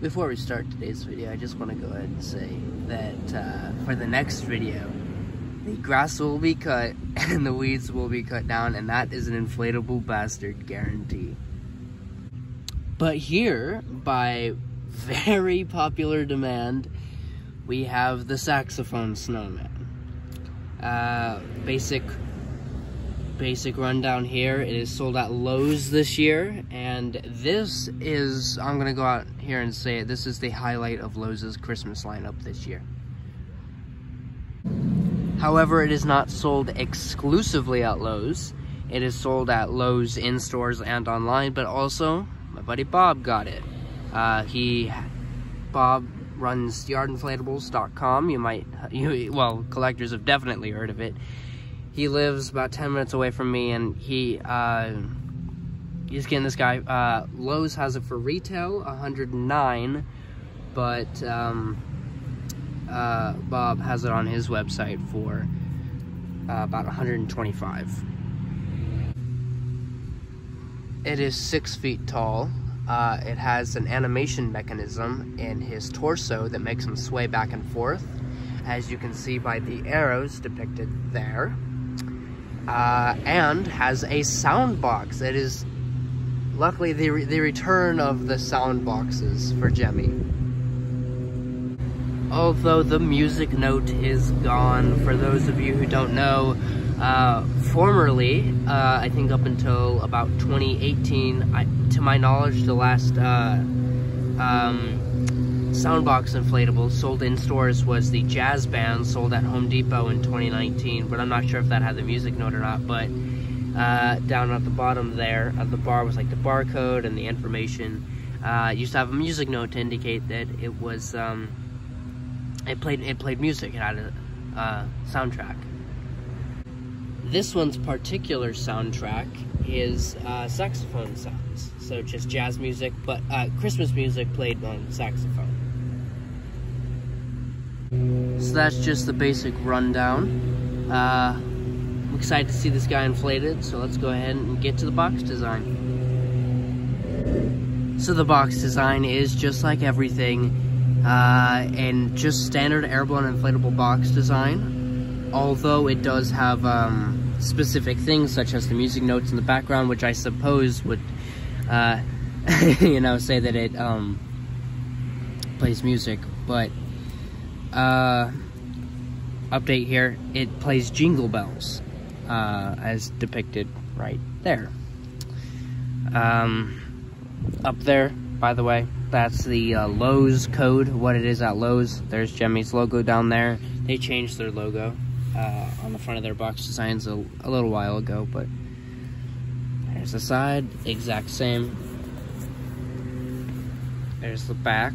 Before we start today's video, I just want to go ahead and say that for the next video, the grass will be cut and the weeds will be cut down, and that is an inflatable bastard guarantee. But here, by very popular demand, we have the Saxophone Snowman. Basic rundown here. It is sold at Lowe's this year, and this is, I'm gonna go out here and say it, this is the highlight of Lowe's Christmas lineup this year. However, it is not sold exclusively at Lowe's. It is sold at Lowe's in stores and online, but also my buddy Bob got it. Bob runs yardinflatables.com. Well, collectors have definitely heard of it. He lives about 10 minutes away from me, and he's getting this guy. Lowe's has it for retail, $109, but Bob has it on his website for about $125. It is 6 feet tall. It has an animation mechanism in his torso that makes him sway back and forth, as you can see by the arrows depicted there. And has a sound box. It is luckily the return of the sound boxes for Jemmy. Although the music note is gone, for those of you who don't know, formerly, I think up until about 2018, to my knowledge, the last soundbox inflatable sold in stores was the Jazz Band, sold at Home Depot in 2019, but I'm not sure if that had the music note or not. But down at the bottom there of the bar was like the barcode and the information. Used to have a music note to indicate that it was it played music. It had a soundtrack. This one's particular soundtrack is saxophone sounds, so just jazz music, but Christmas music played on saxophone. So that's just the basic rundown. I'm excited to see this guy inflated, so let's go ahead and get to the box design. So the box design is just like everything, and just standard air-blown inflatable box design, although it does have specific things such as the music notes in the background, which I suppose would you know, say that it plays music. But update here, it plays jingle bells as depicted right there. Up there, by the way, that's the Lowe's code, what it is at Lowe's. There's Jemmy's logo down there. They changed their logo on the front of their box designs a little while ago, but there's the side, exact same. There's the back,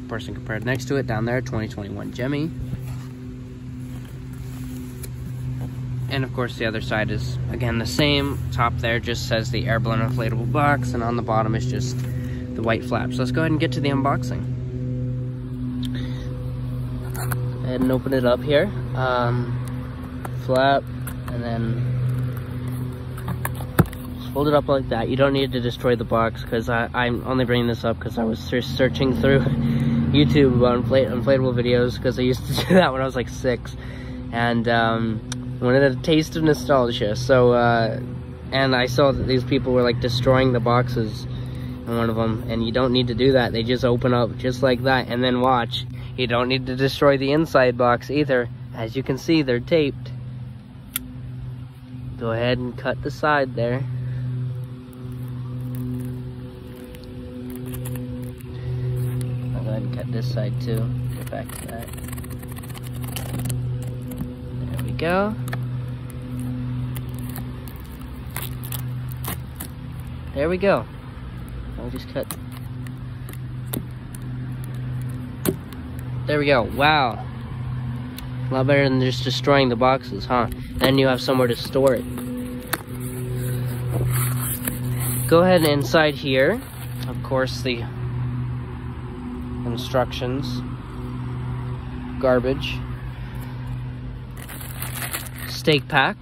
person compared next to it down there, 2021 Jemmy. And of course the other side is again the same. Top there just says the air-blown inflatable box, and on the bottom is just the white flaps. Let's go ahead and get to the unboxing. Go ahead and open it up here. Flap, and then just fold it up like that. You don't need to destroy the box, because I'm only bringing this up because I was searching through YouTube about inflatable videos, because I used to do that when I was like 6, and wanted a taste of nostalgia. So and I saw that these people were like destroying the boxes in one of them, and you don't need to do that. They just open up just like that, and then watch. You don't need to destroy the inside box either. As you can see, they're taped. Go ahead and cut the side there. I'll go ahead and cut this side too. Get back to that. There we go. There we go. I'll just cut. There we go. Wow. A lot better than just destroying the boxes, huh? Then you have somewhere to store it. Go ahead and inside here, of course, the instructions. Garbage. Steak pack.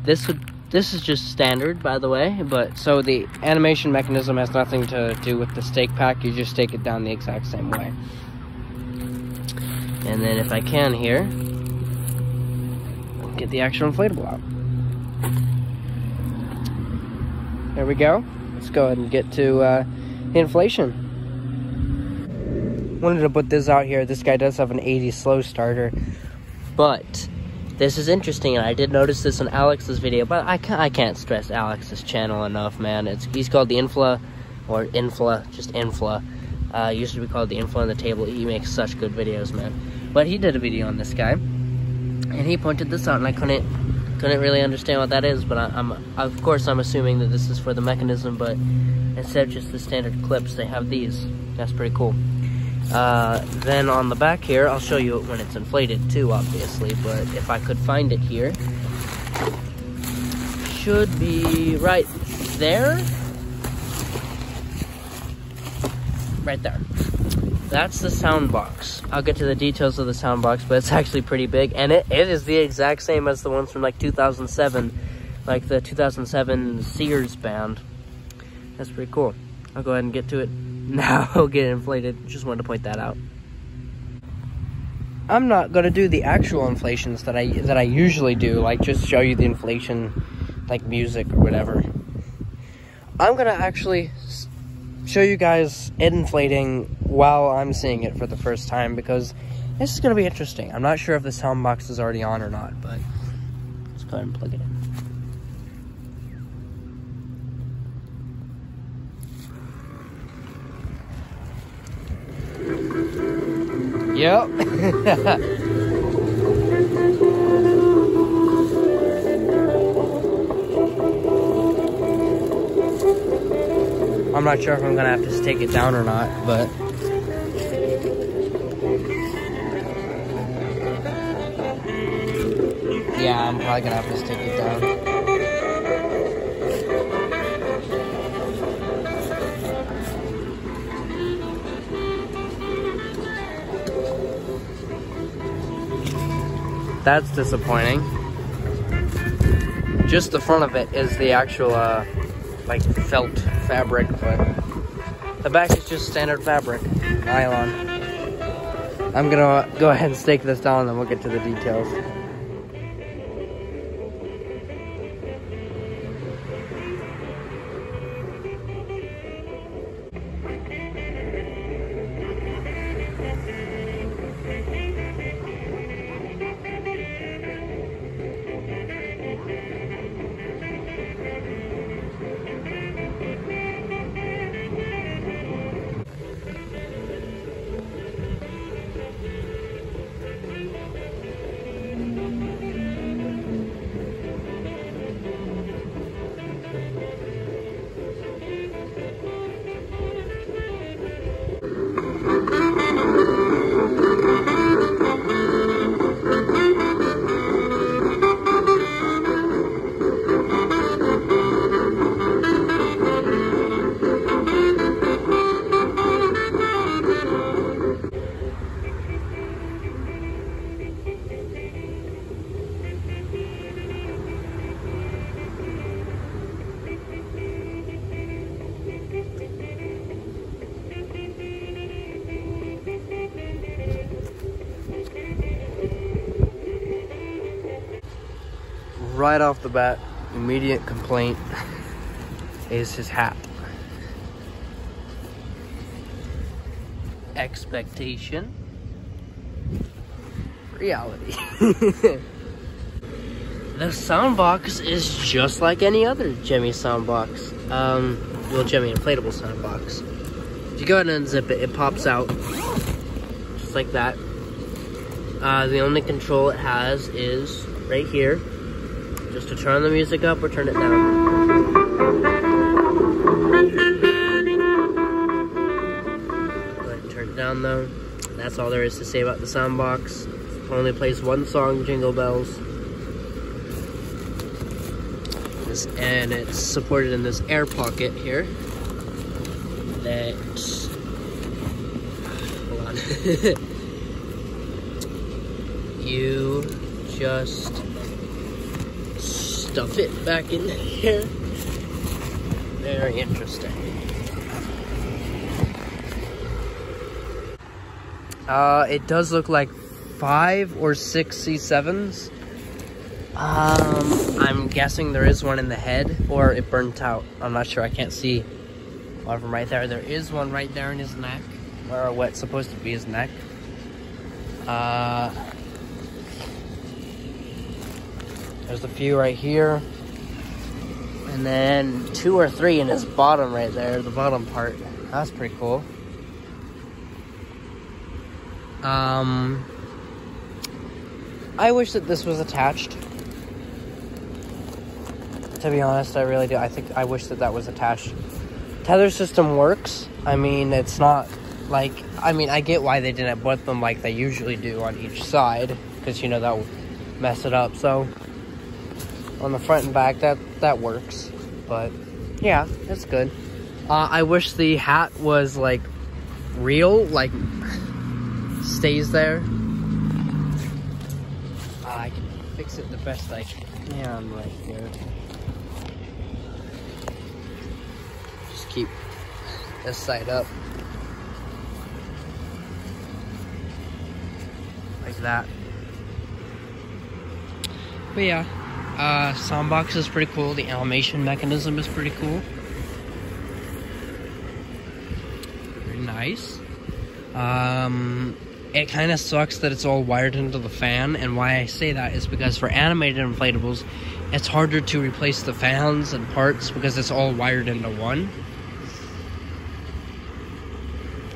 This This is just standard, by the way, but so the animation mechanism has nothing to do with the stake pack. You just stake it down the exact same way. And then if I can here, get the actual inflatable out. There we go. Let's go ahead and get to the inflation. Wanted to put this out here. This guy does have an 80 slow starter, but this is interesting, and I did notice this in Alex's video, but I can't stress Alex's channel enough, man. He's called the just Infla. Used to be called the Infla on the Table. He makes such good videos, man. But he did a video on this guy, and he pointed this out, and I couldn't really understand what that is, but of course I'm assuming that this is for the mechanism, but instead of just the standard clips, they have these. That's pretty cool. Then on the back here, I'll show you it when it's inflated too, obviously, but if I could find it here, should be right there. Right there. That's the sound box. I'll get to the details of the sound box, but it's actually pretty big, and it is the exact same as the ones from like 2007, like the 2007 Sears band. That's pretty cool. I'll go ahead and get to it now. I'll get inflated. Just wanted to point that out. I'm not gonna do the actual inflations that I usually do, like just show you the inflation, like music or whatever. I'm gonna actually show you guys it inflating while I'm seeing it for the first time, because this is gonna be interesting. I'm not sure if the sound box is already on or not, but let's go ahead and plug it in. Yep. I'm not sure if I'm gonna have to take it down or not, but yeah, I'm probably gonna have to take it down. That's disappointing. Just the front of it is the actual, like, felt fabric, but the back is just standard fabric, nylon. I'm gonna go ahead and stake this down, and then we'll get to the details. Right off the bat, immediate complaint is his hat. Expectation, reality. The sound box is just like any other Jimmy sound box. Well, Jimmy inflatable sound box. If you go ahead and unzip it, it pops out just like that. The only control it has is right here, just to turn the music up or turn it down. Go ahead and turn it down though. That's all there is to say about the sound box. It only plays one song, Jingle Bells. And it's supported in this air pocket here. That, hold on. You just stuff fit back in here. Very interesting. It does look like 5 or 6 C7s. I'm guessing there is one in the head, or it burnt out. I'm not sure. I can't see one of them right there. There is one right there in his neck, or what's supposed to be his neck. There's a few right here, and then 2 or 3 in his bottom right there, the bottom part. That's pretty cool. I wish that this was attached. To be honest, I really do. I wish that was attached. Tether system works. I mean, it's not like, I mean, I get why they didn't put them like they usually do on each side, because, you know, that would mess it up. So on the front and back, that works. But yeah, it's good. I wish the hat was like real, like stays there. I can fix it the best I can right here. Just keep this side up. Like that. But yeah, soundbox is pretty cool. The animation mechanism is pretty cool. Very nice. It kind of sucks that it's all wired into the fan, and why I say that is because for animated inflatables, it's harder to replace the fans and parts because it's all wired into one.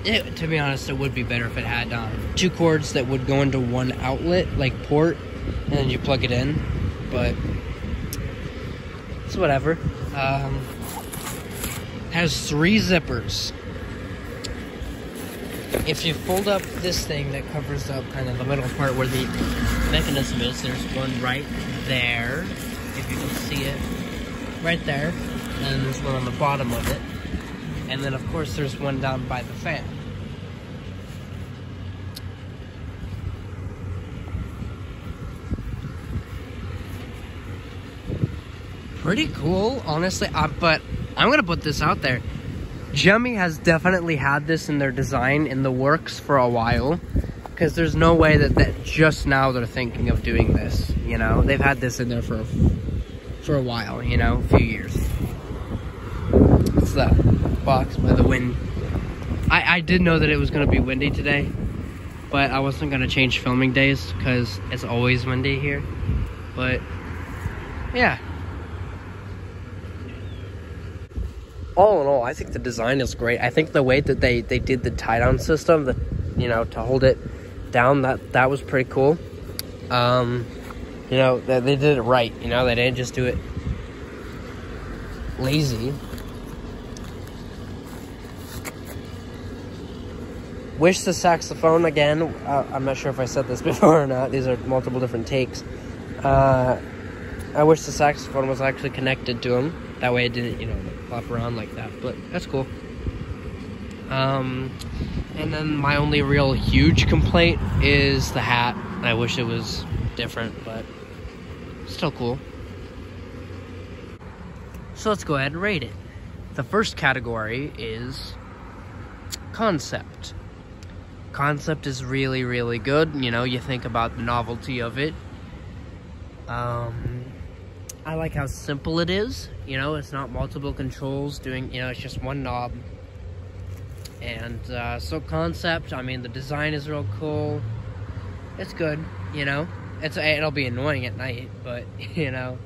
To be honest, it would be better if it had 2 cords that would go into one outlet, like port, and then you plug it in, but it's whatever. Has 3 zippers. If you fold up this thing that covers up kind of the middle part where the mechanism is, there's one right there, if you can see it, right there, and then there's one on the bottom of it, and then of course there's one down by the fan. Pretty cool, honestly, but I'm gonna put this out there. Jemmy has definitely had this in their design in the works for a while, because there's no way that just now they're thinking of doing this, you know? They've had this in there for a while, you know, a few years. It's the box by the wind. I did know that it was going to be windy today, but I wasn't going to change filming days because it's always windy here. But yeah. All in all, I think the design is great. I think the way that they did the tie-down system, that, you know, to hold it down, that was pretty cool. You know, they did it right. You know, they didn't just do it lazy. Wish the saxophone again. I'm not sure if I said this before or not. These are multiple different takes. I wish the saxophone was actually connected to him. That way it didn't, you know, flop around like that. But that's cool. And then my only real huge complaint is the hat. I wish it was different, but still cool. So let's go ahead and rate it. The first category is concept. Concept is really, really good. You know, you think about the novelty of it. I like how simple it is. You know, it's not multiple controls doing, you know, it's just one knob. And so concept, I mean, the design is real cool. It's good, you know. It'll be annoying at night, but, you know.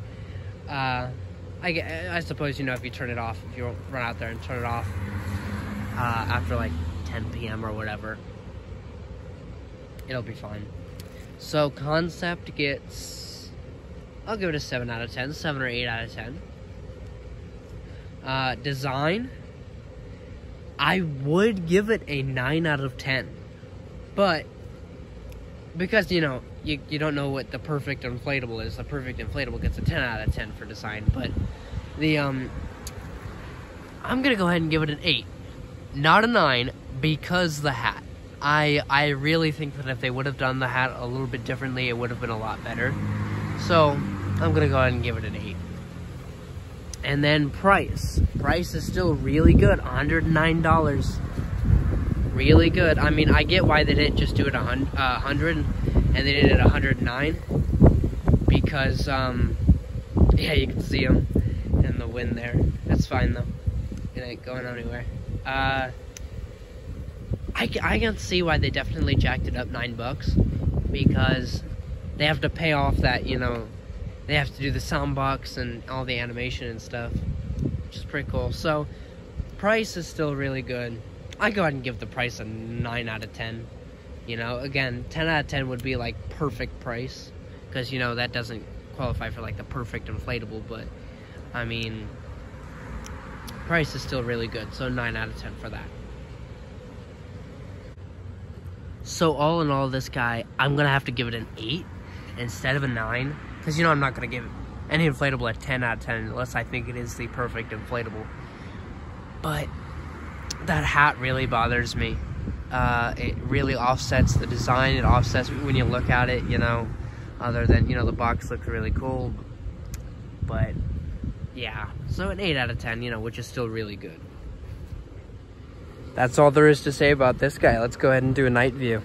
I suppose, you know, if you turn it off, if you run out there and turn it off after like 10 p.m. or whatever, it'll be fine. So concept gets, I'll give it a 7 out of 10, 7 or 8 out of 10. Design, I would give it a 9 out of 10, but because, you know, you don't know what the perfect inflatable is. The perfect inflatable gets a 10 out of 10 for design, but the I'm gonna go ahead and give it an 8, not a 9, because the hat. I really think that if they would have done the hat a little bit differently, it would have been a lot better. So I'm gonna go ahead and give it an 8. And then price. Price is still really good, $109. Really good. I mean, I get why they didn't just do it 100 and they did it 109. Because, yeah, you can see them in the wind there. That's fine though. It ain't going anywhere. I can see why they definitely jacked it up $9 because they have to pay off that, you know, they have to do the sound box and all the animation and stuff, which is pretty cool. So, price is still really good. I go ahead and give the price a 9 out of 10. You know, again, 10 out of 10 would be like perfect price because, you know, that doesn't qualify for like the perfect inflatable, but I mean, price is still really good, so 9 out of 10 for that. So all in all, this guy, I'm gonna have to give it an 8 instead of a 9, because you know I'm not gonna give any inflatable a 10 out of 10 unless I think it is the perfect inflatable. But that hat really bothers me. It really offsets the design. It offsets when you look at it, you know, other than, you know, the box looks really cool. But yeah, so an 8 out of 10, you know, which is still really good. That's all there is to say about this guy. Let's go ahead and do a night view.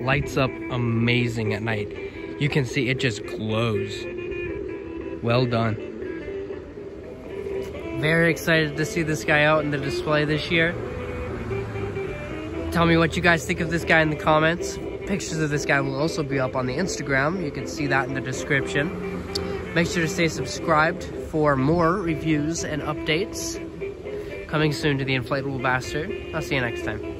Lights up amazing at night. You can see it just glows. Well done. Very excited to see this guy out in the display this year. Tell me what you guys think of this guy in the comments. Pictures of this guy will also be up on the Instagram. You can see that in the description. Make sure to stay subscribed for more reviews and updates. Coming soon to the Inflatable Bastard. I'll see you next time.